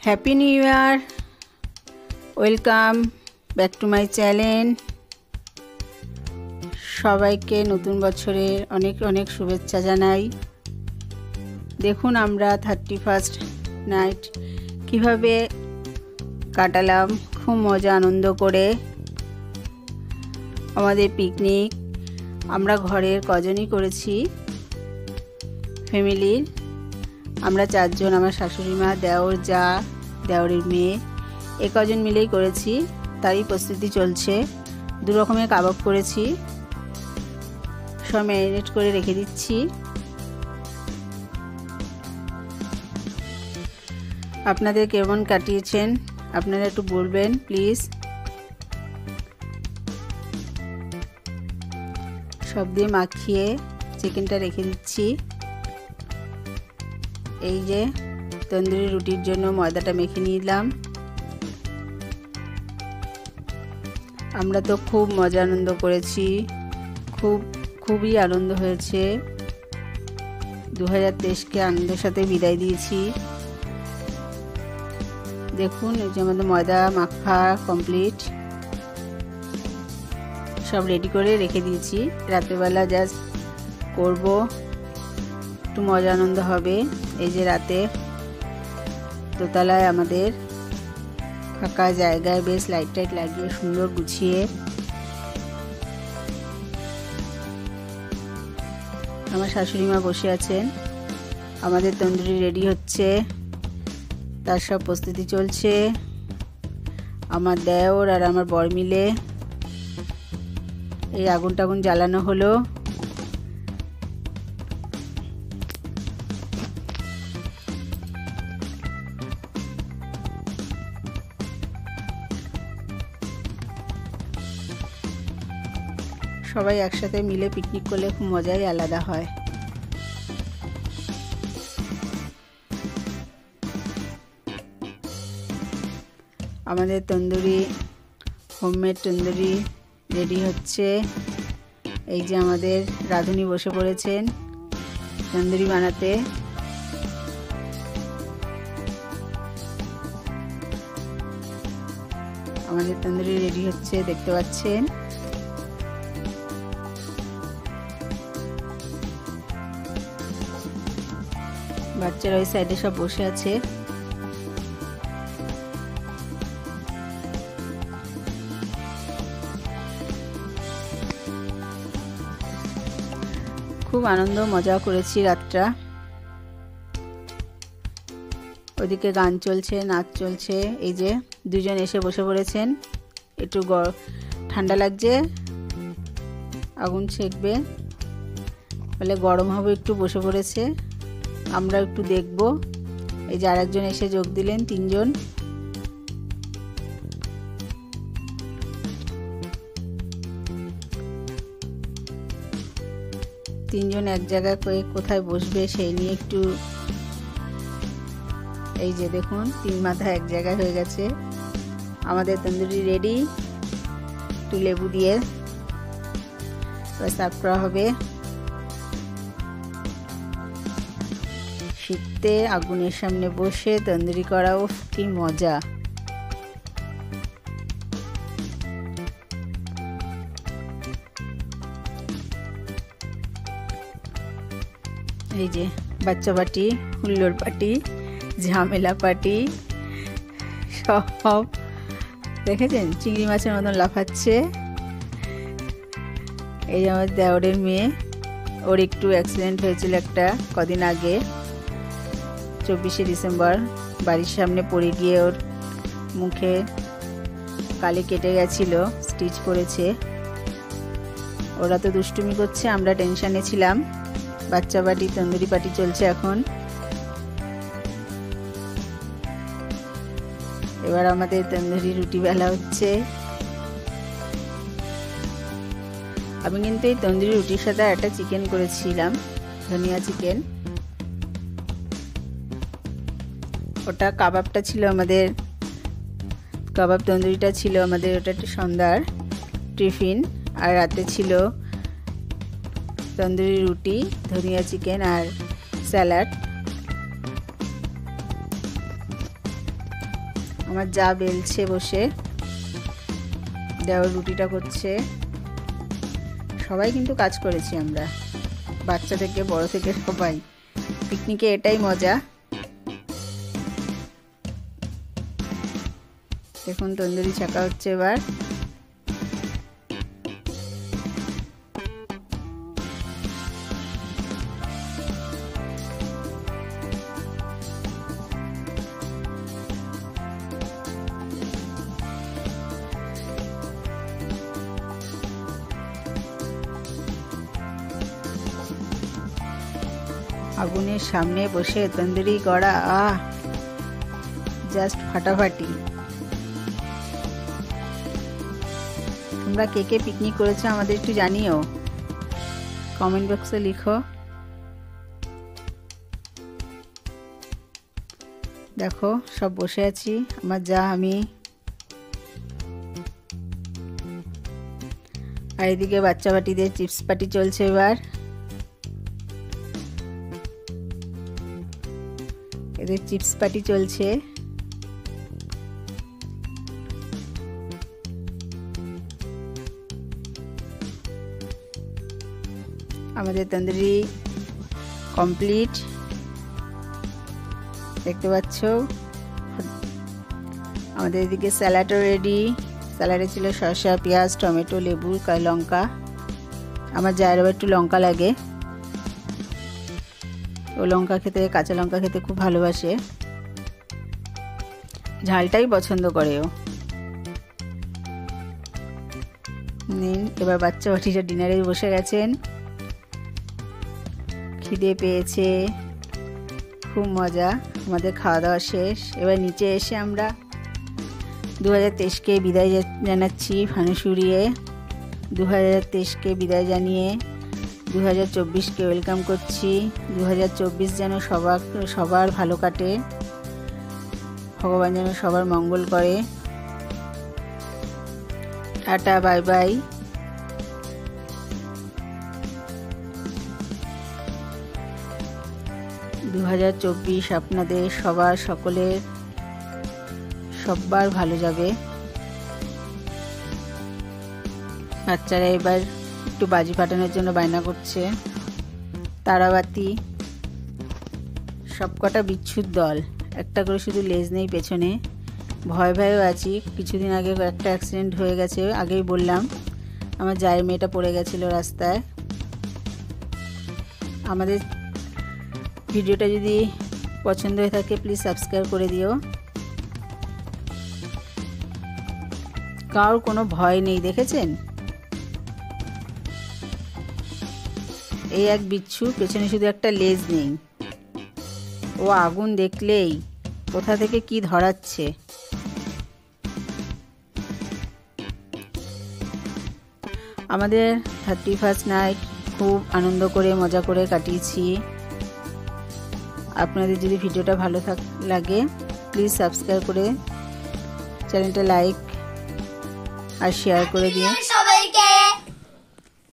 Happy new year, welcome back to my channel. সবাইকে নতুন বছরের অনেক অনেক শুভেচ্ছা জানাই। দেখুন আমরা 31st নাইট কিভাবে কাটালাম, খুব মজা আনন্দ করে। আমাদের পিকনিক আমরা ঘরের কজনই করেছি, ফ্যামিলির আমরা 4 জন, আমার শাশুড়ি মা, দেওর, যা, দেওরের মেয়ে, এ কজন মিলেই করেছি। তারই প্রস্তুতি চলছে। 2 রকমের কাবাব করেছি, সব ম্যারিনেট করে রেখে দিচ্ছি। আপনাদের কেমন কাটিয়েছেন আপনারা একটু বলবেন প্লিজ। সব দিয়ে মাখিয়ে চিকেনটা রেখে দিচ্ছি। এই যে তন্দুরি রুটির জন্য ময়দাটা মেখে নিলাম। আমরা তো খুব মজা আনন্দ করেছি, খুবই আনন্দ হয়েছে। 2023কে আনন্দের সাথে বিদায় দিয়েছি। দেখুন এই যে আমাদের ময়দা মাখা কমপ্লিট, সব রেডি করে রেখে দিয়েছি। রাতেরবেলা জাস্ট করব, একটু মজা আনন্দ হবে। এই যে রাতে দোতলায় আমাদের ফাঁকা জায়গায় বেশ লাইট টাইট লাগিয়ে সুন্দর গুছিয়ে আমার শাশুড়ি মা বসে আছেন। আমাদের তন্দুরি রেডি হচ্ছে, তার সব প্রস্তুতি চলছে। আমার দেওর আর আমার বর মিলে এই আগুন টাগুন জ্বালানো হলো। সবাই একসাথে মিলে পিকনিক করলে খুব মজাই আলাদা হয়। আমাদের তন্দুরি, হোমমেড তন্দুরি রেডি হচ্ছে। এই যে আমাদের রাঁধুনি বসে পড়েছেন তন্দুরি বানাতে। আমাদের তন্দুরি রেডি হচ্ছে, দেখতে পাচ্ছেন। বাচ্চারা ওই সাইডে সব বসে আছে। খুব আনন্দ মজা করেছি রাতটা। ওদিকে গান চলছে, নাচ চলছে। এই যে 2 জন এসে বসে পড়েছেন, একটু ঠান্ডা লাগছে, আগুন ছেকবে বলে গরম হবে, একটু বসে পড়েছে। আমরা একটু দেখব। এই যে আরেকজন এসে যোগ দিলেন, 3 জন। এক জায়গায় কোথায় বসবে সেই নিয়ে একটু, এই যে দেখুন 3 মাথা এক জায়গায় হয়ে গেছে। আমাদের তন্দুরি রেডি, একটু লেবু দিয়ে সার্ভ করা হবে। শীতে আগুনের সামনে বসে তন্দুরি করাও কি মজা। এই যে বাচ্চা পার্টি, হুল্লোড় পার্টি, ঝামেলা পার্টি, সব দেখেছেন চিংড়ি মাছের মতন লাফাচ্ছে। এই আমার দেওরের মেয়ে, ওর একটু অ্যাক্সিডেন্ট হয়েছিল একটা কদিন আগে, 24শে ডিসেম্বর। বাড়ির সামনে পড়ে গিয়ে ওর মুখে কালি কেটে গেছিল, স্টিচ করেছে। ওরা তো দুষ্টুমি করছে, আমরা টেনশনে ছিলাম। বাচ্চা পার্টি, তন্দুরি পার্টি চলছে এখন। এবার আমাদের তন্দুরি রুটি বেলা হচ্ছে। আমি কিন্তু এই তন্দুরি রুটির সাথে একটা চিকেন করেছিলাম, ধনিয়া চিকেন। ওটা কাবাবটা ছিল আমাদের, কাবাব তন্দুরিটা ছিল আমাদের, ওটা একটা সন্ধ্যার টিফিন। আর রাতে ছিল তন্দুরি রুটি, ধনিয়া চিকেন আর স্যালাড। আমার যা বেলছে বসে, দেওয়ার রুটিটা করছে। সবাই কিন্তু কাজ করেছি আমরা, বাচ্চা থেকে বড় থেকে সবাই। পিকনিকে এটাই মজা। দেখুন তন্দুরি ছাকা হচ্ছে এবার। আগুনের সামনে বসে তন্দুরি গড়া, জাস্ট ফাটাফাটি। তোমরা কে কে পিকনিক করেছো আমাদের একটু জানিও, কমেন্ট বক্সে লিখো। দেখো সব বসে আছি, আমার যা আমি। আর এদিকে বাচ্চা বাটিদের চিপস পার্টি চলছে এবার। এদের চিপস পার্টি চলছে। আমাদের তন্দুরি কমপ্লিট, দেখতে পাচ্ছ। আমাদের এদিকে স্যালাডও রেডি। স্যালাডে ছিল শসা, পেঁয়াজ, টমেটো, লেবু, লঙ্কা। আমার যার আবার একটু লঙ্কা লাগে, ও লঙ্কা খেতে, কাঁচা লঙ্কা খেতে খুব ভালোবাসে, ঝালটাই পছন্দ করে ও। নিন, এবার বাচ্চা বাটিটা ডিনারে বসে গেছেন। খিদে পেয়েছে, খুব মজা। আমাদের খাওয়া দাওয়া শেষ। এবার নিচে এসে আমরা 2023কে বিদায় জানাচ্ছি ফানুস উড়িয়ে। 2023কে বিদায় জানিয়ে 2024কে ওয়েলকাম করছি। 2024 যেন সবার ভালো কাটে, ভগবান যেন সবার মঙ্গল করে। Tata, bye bye. আপনাদের সকলের সবার ভালো যাবে। বাচ্চারা এবার একটু বাজি ফাটানোর জন্য বায়না করছে। তারাবাতি, সবকটা বিচ্ছুর দল, একটা করে শুধু লেজ নেই পেছনে। ভয় ভয়েও আছি। কিছুদিন আগে একটা অ্যাক্সিডেন্ট হয়ে গেছে, আগেই বললাম। আমার জায়ের মেয়েটা পড়ে গেছিলো রাস্তায়। আমাদের ভিডিওটা যদি পছন্দ হয়ে থাকে প্লিজ সাবস্ক্রাইব করে দিও। কারোর কোনো ভয় নেই, দেখেছেন? এই এক বিচ্ছু, পেছনে শুধু একটা লেজ নেই। ও আগুন দেখলেই কোথা থেকে কি ধরাচ্ছে। আমাদের 31st নাইট খুব আনন্দ করে মজা করে কাটিয়েছি। আপনাদের যদি ভিডিওটা ভালো লাগে প্লিজ সাবস্ক্রাইব করে চ্যানেলটা লাইক আর শেয়ার করে দিন।